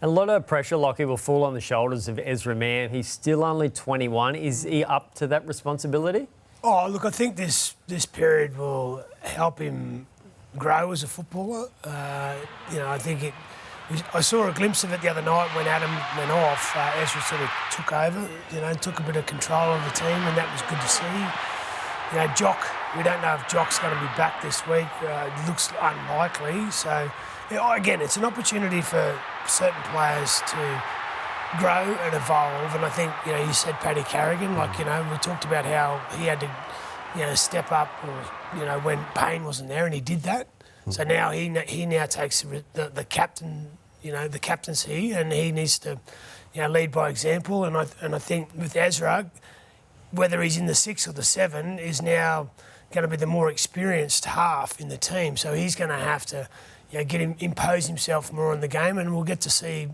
A lot of pressure, Lockie, will fall on the shoulders of Ezra Mann. He's still only 21. Is he up to that responsibility? Oh, look, I think this period will help him grow as a footballer. I think I saw a glimpse of it the other night when Adam went off. Ezra sort of took over, took a bit of control of the team, and that was good to see. Jock, we don't know if Jock's going to be back this week. It looks unlikely. So, again, it's an opportunity for certain players to grow and evolve. And I think, you said Paddy Carrigan, we talked about how he had to, step up or, when Payne wasn't there, and he did that. So now he now takes the captain, the captaincy, and he needs to, lead by example. And I think with Ezra, whether he's in the 6 or the 7, is now going to be the more experienced half in the team. So he's going to have to, impose himself more on the game, and we'll get to see,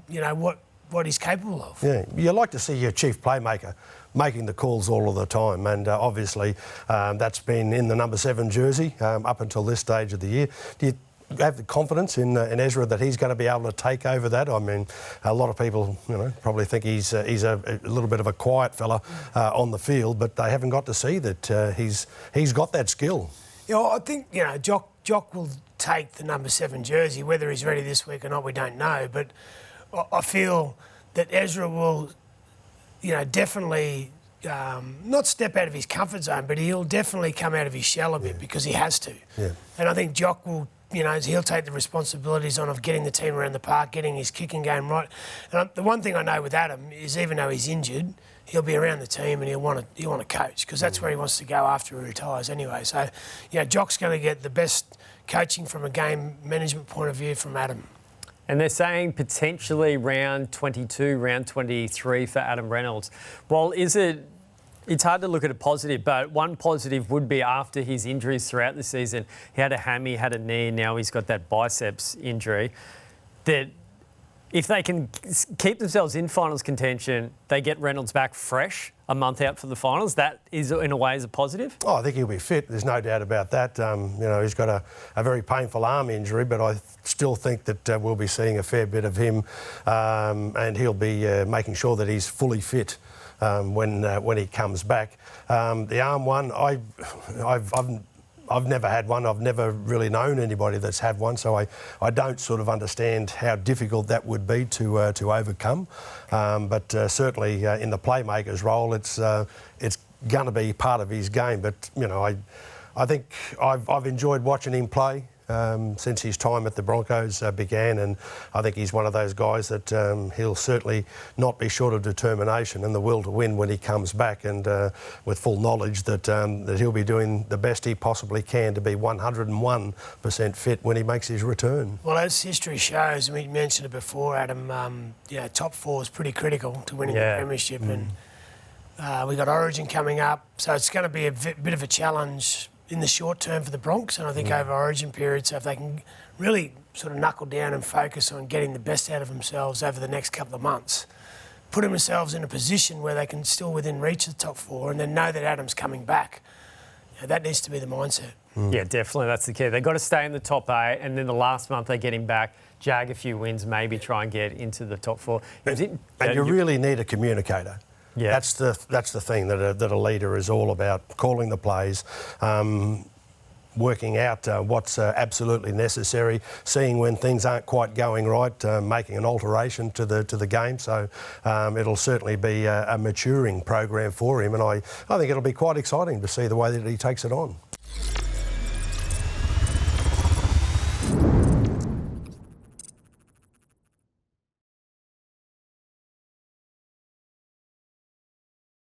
what he's capable of. Yeah, you like to see your chief playmaker making the calls all of the time, and obviously that's been in the number 7 jersey up until this stage of the year. Do you have the confidence in Ezra that he's going to be able to take over that? I mean, a lot of people, probably think he's a little bit of a quiet fella on the field, but they haven't got to see that he's got that skill. I think Jock will take the number 7 jersey. Whether he's ready this week or not, we don't know. But I feel that Ezra will, definitely not step out of his comfort zone, but he'll definitely come out of his shell a bit because he has to. Yeah. And I think Jock will, he'll take the responsibilities on of getting the team around the park, getting his kicking game right. And the one thing I know with Adam is, even though he's injured, he'll be around the team and he'll want to coach, because that's where he wants to go after he retires anyway. So, Jock's going to get the best coaching from a game management point of view from Adam. And they're saying potentially round 22, round 23 for Adam Reynolds. Well, it's hard to look at a positive, but one positive would be, after his injuries throughout the season, he had a hammy, had a knee, now he's got that biceps injury, that if they can keep themselves in finals contention, they get Reynolds back fresh a month out for the finals. That is, in a way, is a positive. Oh, I think he'll be fit. There's no doubt about that. He's got a very painful arm injury, but I still think that we'll be seeing a fair bit of him, and he'll be making sure that he's fully fit when he comes back. The arm one, I've never had one. I've never really known anybody that's had one, so I don't sort of understand how difficult that would be to overcome. But certainly in the playmaker's role, it's going to be part of his game. But I think I've enjoyed watching him play since his time at the Broncos began, and I think he's one of those guys that he'll certainly not be short of determination and the will to win when he comes back, and with full knowledge that he'll be doing the best he possibly can to be 101% fit when he makes his return. Well, as history shows, and we mentioned it before, Adam, top 4 is pretty critical to winning the premiership, and we got Origin coming up, so it's going to be a bit of a challenge in the short term for the Broncos, and I think over Origin period, so if they can really sort of knuckle down and focus on getting the best out of themselves over the next couple of months, putting themselves in a position where they can still within reach of the top 4, and then know that Adam's coming back, that needs to be the mindset. Yeah, definitely, that's the key. They've got to stay in the top 8, and then the last month they get him back, jag a few wins, maybe try and get into the top 4. And you really need a communicator. Yeah, that's the thing that a leader is all about: calling the plays, working out what's absolutely necessary, seeing when things aren't quite going right, making an alteration to the game. So it'll certainly be a maturing program for him, and I think it'll be quite exciting to see the way that he takes it on.